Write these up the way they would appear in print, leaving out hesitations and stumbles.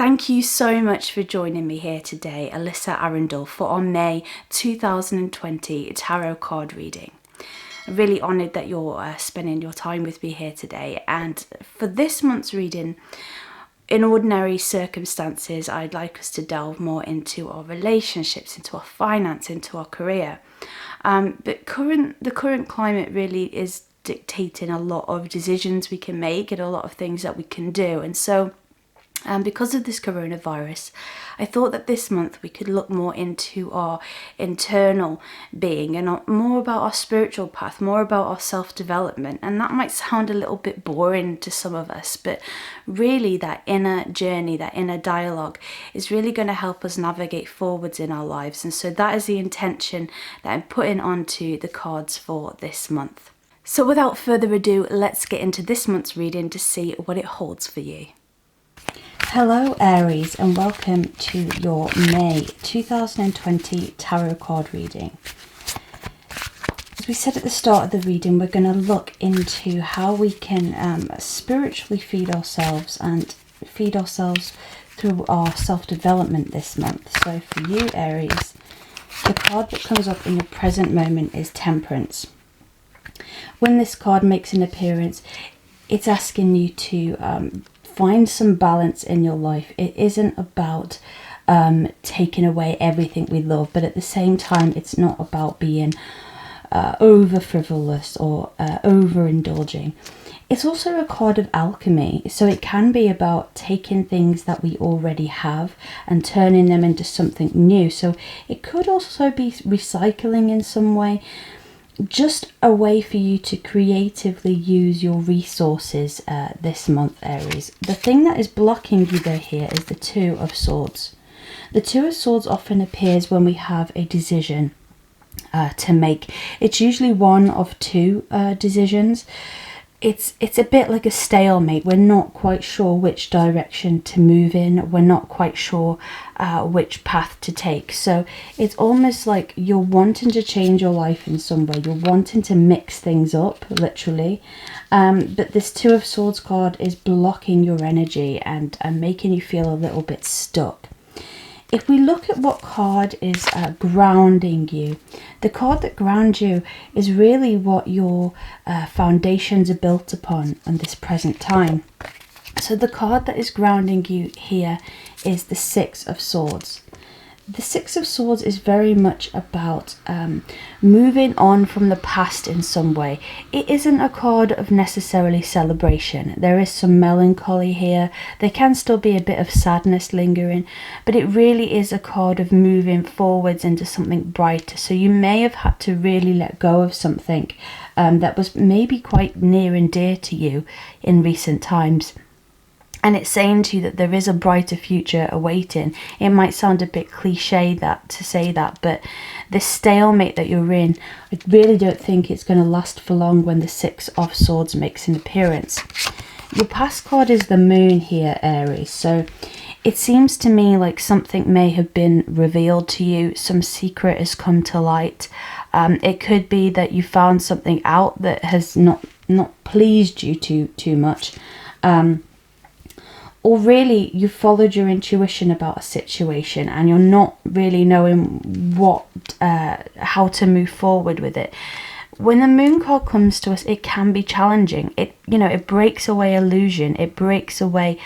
Thank you so much for joining me here today, Alyssa Arundell, for our May 2020 tarot card reading. I'm really honoured that you're spending your time with me here today. And for this month's reading, in ordinary circumstances, I'd like us to delve more into our relationships, into our finance, into our career. But the current climate really is dictating a lot of decisions we can make and a lot of things that we can do. And so because of this coronavirus, I thought that this month we could look more into our internal being and more about our spiritual path, more about our self-development. And that might sound a little bit boring to some of us, but really that inner journey, that inner dialogue is really going to help us navigate forwards in our lives. And so that is the intention that I'm putting onto the cards for this month. So without further ado, let's get into this month's reading to see what it holds for you. Hello Aries, and welcome to your May 2020 tarot card reading. As we said at the start of the reading, we're going to look into how we can spiritually feed ourselves and feed ourselves through our self-development this month. So for you Aries, the card that comes up in your present moment is Temperance. When this card makes an appearance, it's asking you to find some balance in your life. It isn't about taking away everything we love, but at the same time, it's not about being over frivolous or overindulging. It's also a card of alchemy, so it can be about taking things that we already have and turning them into something new. So it could also be recycling in some way. Just a way for you to creatively use your resources this month, Aries. The thing that is blocking you though here is the Two of Swords. The Two of Swords often appears when we have a decision to make. It's usually one of two decisions. It's a bit like a stalemate. We're not quite sure which direction to move in. We're not quite sure which path to take. So it's almost like you're wanting to change your life in some way. You're wanting to mix things up, literally. But this Two of Swords card is blocking your energy and making you feel a little bit stuck. If we look at what card is grounding you, the card that grounds you is really what your foundations are built upon in this present time. So the card that is grounding you here is the Six of Swords. The Six of Swords is very much about moving on from the past in some way. It isn't a card of necessarily celebration. There is some melancholy here. There can still be a bit of sadness lingering, but it really is a card of moving forwards into something brighter. So you may have had to really let go of something that was maybe quite near and dear to you in recent times. And it's saying to you that there is a brighter future awaiting. It might sound a bit cliche to say that, but this stalemate that you're in, I really don't think it's going to last for long when the Six of Swords makes an appearance. Your past card is the Moon here, Aries. So it seems to me like something may have been revealed to you. Some secret has come to light. It could be that you found something out that has not pleased you too much. Or really you followed your intuition about a situation and you're not really knowing how to move forward with it. When the Moon card comes to us, it can be challenging. It breaks away illusion. It breaks away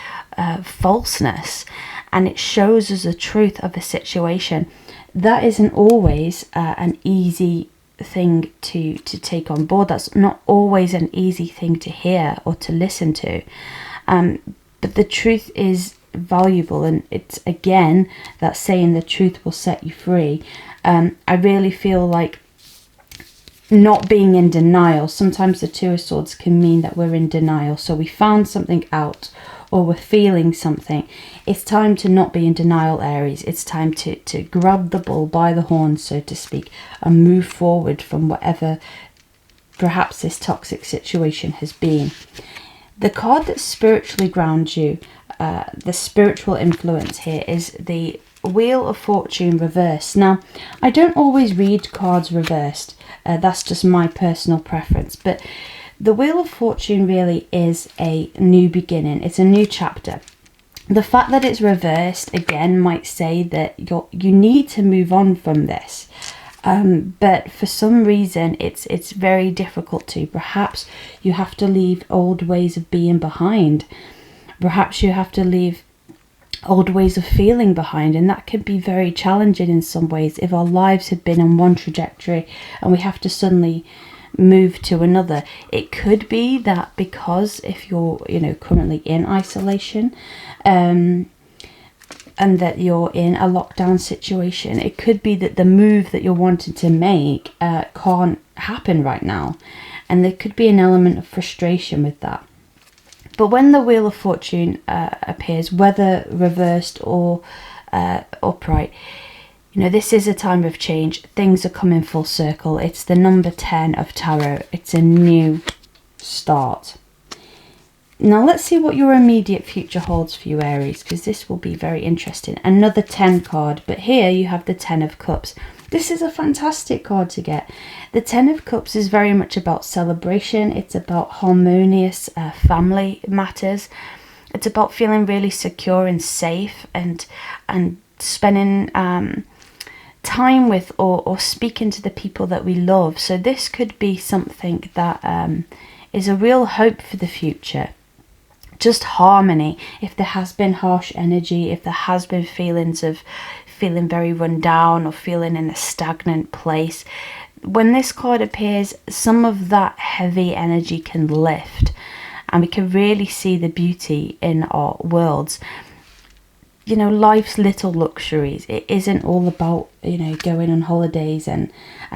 falseness, and it shows us the truth of a situation. That isn't always an easy thing to take on board. That's not always an easy thing to hear or to listen to. But the truth is valuable, and it's again that saying the truth will set you free. I really feel like not being in denial. Sometimes the Two of Swords can mean that we're in denial. So we found something out or we're feeling something. It's time to not be in denial, Aries. It's time to grab the bull by the horns, so to speak, and move forward from whatever perhaps this toxic situation has been. The card that spiritually grounds you, the spiritual influence here, is the Wheel of Fortune reversed. Now, I don't always read cards reversed. That's just my personal preference. But the Wheel of Fortune really is a new beginning. It's a new chapter. The fact that it's reversed again might say that you need to move on from this. But for some reason it's very difficult to. Perhaps you have to leave old ways of being behind. Perhaps you have to leave old ways of feeling behind, and that can be very challenging in some ways if our lives have been on one trajectory and we have to suddenly move to another. It could be that because if you're currently in isolation and that you're in a lockdown situation, it could be that the move that you're wanting to make can't happen right now, and there could be an element of frustration with that. But when the Wheel of Fortune appears, whether reversed or upright, this is a time of change. Things are coming full circle. It's the number 10 of tarot. It's a new start. Now let's see what your immediate future holds for you, Aries, because this will be very interesting. Another 10 card, but here you have the 10 of Cups. This is a fantastic card to get. The 10 of Cups is very much about celebration. It's about harmonious family matters. It's about feeling really secure and safe and spending time with or speaking to the people that we love. So this could be something that is a real hope for the future. Just harmony. If there has been harsh energy, if there has been feelings of feeling very run down or feeling in a stagnant place, when this card appears, some of that heavy energy can lift and we can really see the beauty in our worlds. Life's little luxuries. It isn't all about going on holidays and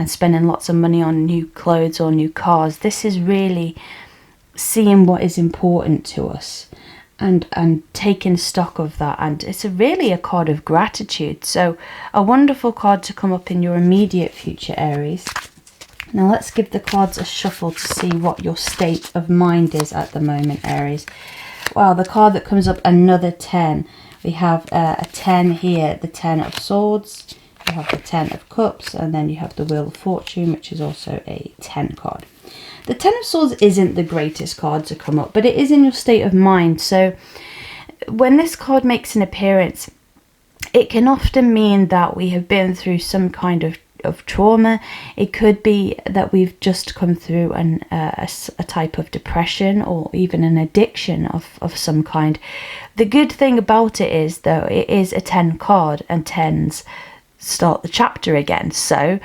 spending lots of money on new clothes or new cars. This is really seeing what is important to us and taking stock of that, and it's really a card of gratitude. So a wonderful card to come up in your immediate future, Aries. Now let's give the cards a shuffle to see what your state of mind is at the moment, Aries. Wow, the card that comes up, another 10. We have a 10 here, the 10 of Swords, you have the 10 of Cups, and then you have the Wheel of Fortune, which is also a 10 card. The 10 of Swords isn't the greatest card to come up, but it is in your state of mind. So when this card makes an appearance, it can often mean that we have been through some kind of trauma. It could be that we've just come through a type of depression or even an addiction of some kind. The good thing about it is, though, it is a 10 card, and 10s start the chapter again. So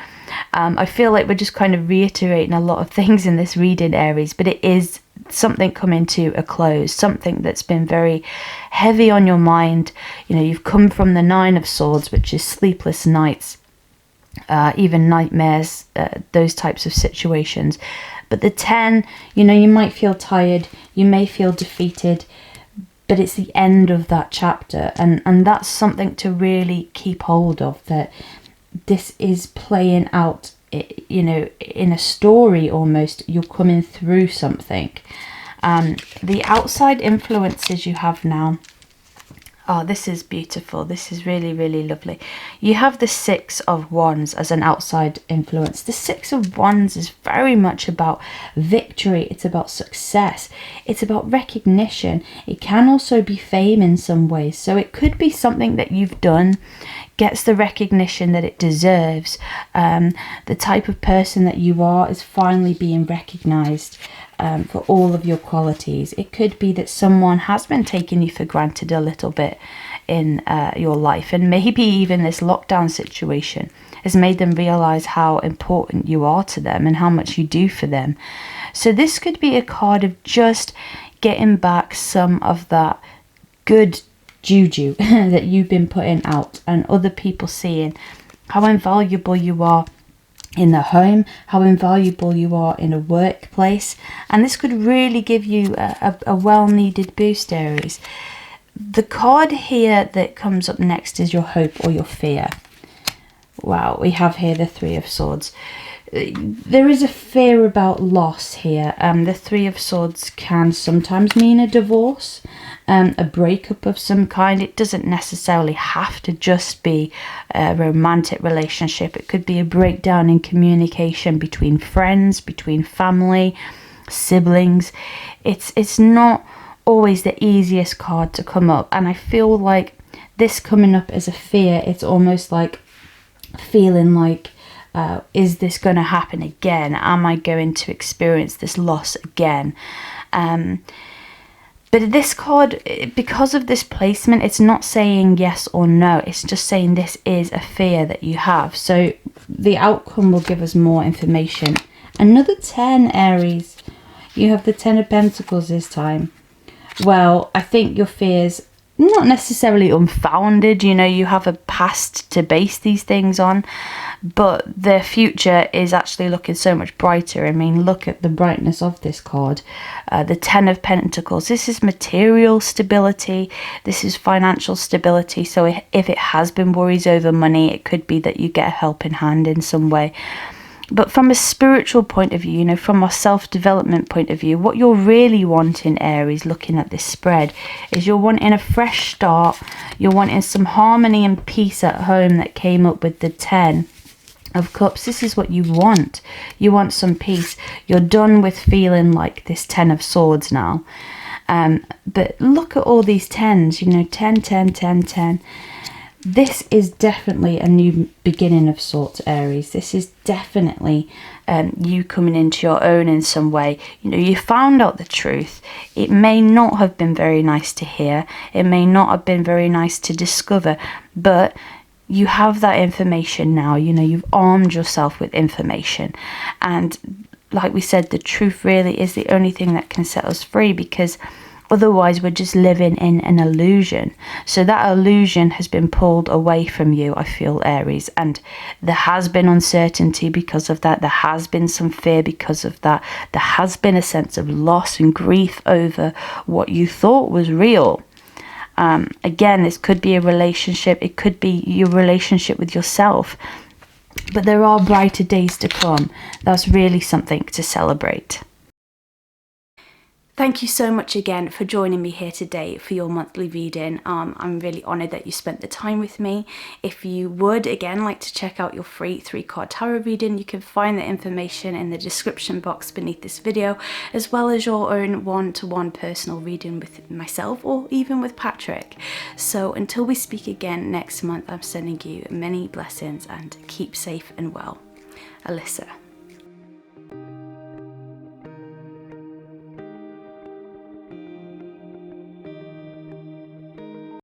I feel like we're just kind of reiterating a lot of things in this reading, Aries, but it is something coming to a close, something that's been very heavy on your mind. You've come from the 9 of Swords, which is sleepless nights, even nightmares, those types of situations. But the 10, you might feel tired, you may feel defeated, but it's the end of that chapter, and that's something to really keep hold of, that this is playing out, in a story almost. You're coming through something. The outside influences you have now, oh, this is beautiful. This is really, really lovely. You have the 6 of Wands as an outside influence. The 6 of Wands is very much about victory. It's about success. It's about recognition. It can also be fame in some ways. So it could be something that you've done gets the recognition that it deserves. The type of person that you are is finally being recognized for all of your qualities. It could be that someone has been taking you for granted a little bit in your life, and maybe even this lockdown situation has made them realize how important you are to them and how much you do for them. So this could be a card of just getting back some of that good juju that you've been putting out, and other people seeing how invaluable you are in the home, how invaluable you are in a workplace. And this could really give you a well-needed boost, Aries. The card here that comes up next is your hope or your fear. Wow, we have here the 3 of Swords. There is a fear about loss here. The 3 of Swords can sometimes mean a divorce, a breakup of some kind. It doesn't necessarily have to just be a romantic relationship. It could be a breakdown in communication between friends, between family, siblings. It's not always the easiest card to come up. And I feel like this coming up as a fear, it's almost like feeling like, is this going to happen again? Am I going to experience this loss again? But this card, because of this placement, it's not saying yes or no. It's just saying this is a fear that you have. So the outcome will give us more information. Another 10, Aries. You have the 10 of Pentacles this time. Well, I think your fears, not necessarily unfounded. You know, you have a past to base these things on. But the future is actually looking so much brighter. I mean, look at the brightness of this card. The 10 of Pentacles. This is material stability. This is financial stability. So if it has been worries over money, it could be that you get a helping hand in some way. But from a spiritual point of view, you know, from a self-development point of view, what you're really wanting, Aries, looking at this spread, is you're wanting a fresh start. You're wanting some harmony and peace at home that came up with the 10 of Cups. This is what you want. You want some peace. You're done with feeling like this 10 of Swords now. But look at all these 10s, you know, 10, 10, 10, 10. This is definitely a new beginning of sorts, Aries. This is definitely you coming into your own in some way. You know, you found out the truth. It may not have been very nice to hear. It may not have been very nice to discover, but you have that information now. You know, you've armed yourself with information. And like we said, the truth really is the only thing that can set us free, because otherwise we're just living in an illusion. So that illusion has been pulled away from you, I feel, Aries. And there has been uncertainty because of that. There has been some fear because of that. There has been a sense of loss and grief over what you thought was real. Again, this could be a relationship. It could be your relationship with yourself. But there are brighter days to come. That's really something to celebrate. Thank you so much again for joining me here today for your monthly reading. I'm really honoured that you spent the time with me. If you would, again, like to check out your free 3-card tarot reading, you can find the information in the description box beneath this video, as well as your own one-to-one personal reading with myself or even with Patrick. So until we speak again next month, I'm sending you many blessings and keep safe and well. Alyssa.